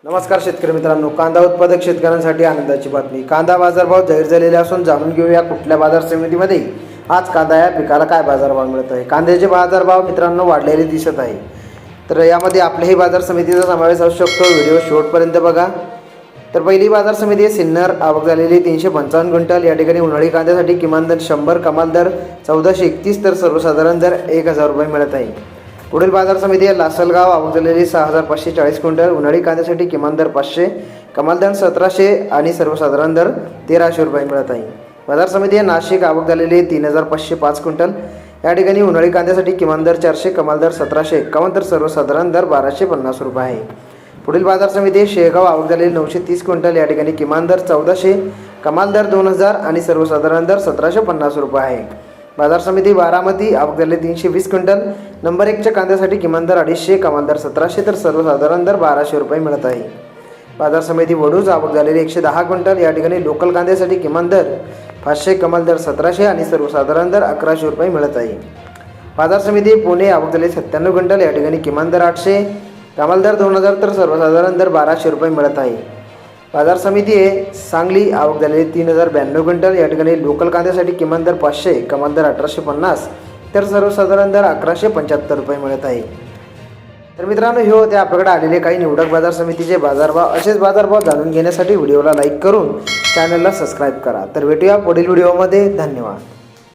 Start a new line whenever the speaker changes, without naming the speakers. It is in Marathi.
नमस्कार शेतकरी मित्रांनो, कांदा उत्पादक शेतकऱ्यांसाठी आनंदाची बातमी। कांदा बाजारभाव जाहीर झालेले असून जाणून घेऊया कुठल्या बाजार समितीमध्ये आज कांदा या पिकाला काय बाजारभाव मिळत आहे। कांद्याचे बाजारभाव मित्रांनो वाढलेले दिसत आहे, तर यामध्ये आपल्याही बाजार समितीचा समावेश असू शकतो। व्हिडिओ शेवटपर्यंत बघा। तर पहिली बाजार समिती सिन्नर, आवक झालेली 355 क्विंटल। या ठिकाणी उन्हाळी कांद्यासाठी किमान दर 100, कमाल दर 1431, तर सर्वसाधारण दर 1000 रुपये मिळत आहे। पुढील बाजार समिती आहे लासलगाव, आवक झालेली 6540 क्विंटल। उन्हाळी कांद्यासाठी किमान दर 500, कमाल दर 1700 आणि सर्वसाधारण दर 1300 रुपये मिळत आहे। बाजार समिती आहे नाशिक, आवक झालेली 3505 क्विंटल। या ठिकाणी उन्हाळी कांद्यासाठी किमान दर 400, कमाल दर 1751, तर सर्वसाधारण दर 1250 रुपये आहे। पुढील बाजार समिती आहे शेगाव, आवक झालेली 930 क्विंटल। या ठिकाणी किमान दर 1400, कमाल दर 2000 आणि सर्वसाधारण दर 1750 रुपये आहे। बाजार समिती बारामती, आवक झालेली 320 क्विंटल। नंबर 1च्या कांद्यासाठी किमान दर 250, कमाल दर 1700, तर सर्वसाधारण दर 1200 रुपये मिळत आहे। बाजार समिती वडूज, आवक झालेली 110 क्विंटल। या ठिकाणी लोकल कांद्यासाठी किमान दर 500, कमाल दर 1700 आणि सर्वसाधारण दर 1100 रुपये मिळत आहे। बाजार समिती पुणे, आवक झालेली 97 क्विंटल। या ठिकाणी किमान दर 800, कमाल दर 2000, तर सर्वसाधारण दर 1200 रुपये मिळत आहे। बाजार समिती आहे सांगली, आवक झालेली 3092 क्विंटल। या ठिकाणी लोकल कांद्यासाठी किमान दर 500, कमाल दर 1850, तर सर्वसाधारण दर 1175 रुपये मिळत आहे। तर मित्रांनो, हे होते आपल्याकडे आलेले काही निवडक बाजार समितीचे बाजारभाव। असेच बाजारभाव जाणून घेण्यासाठी व्हिडिओला लाईक करून चॅनलला सबस्क्राईब करा। तर भेटूया पुढील व्हिडिओमध्ये। धन्यवाद।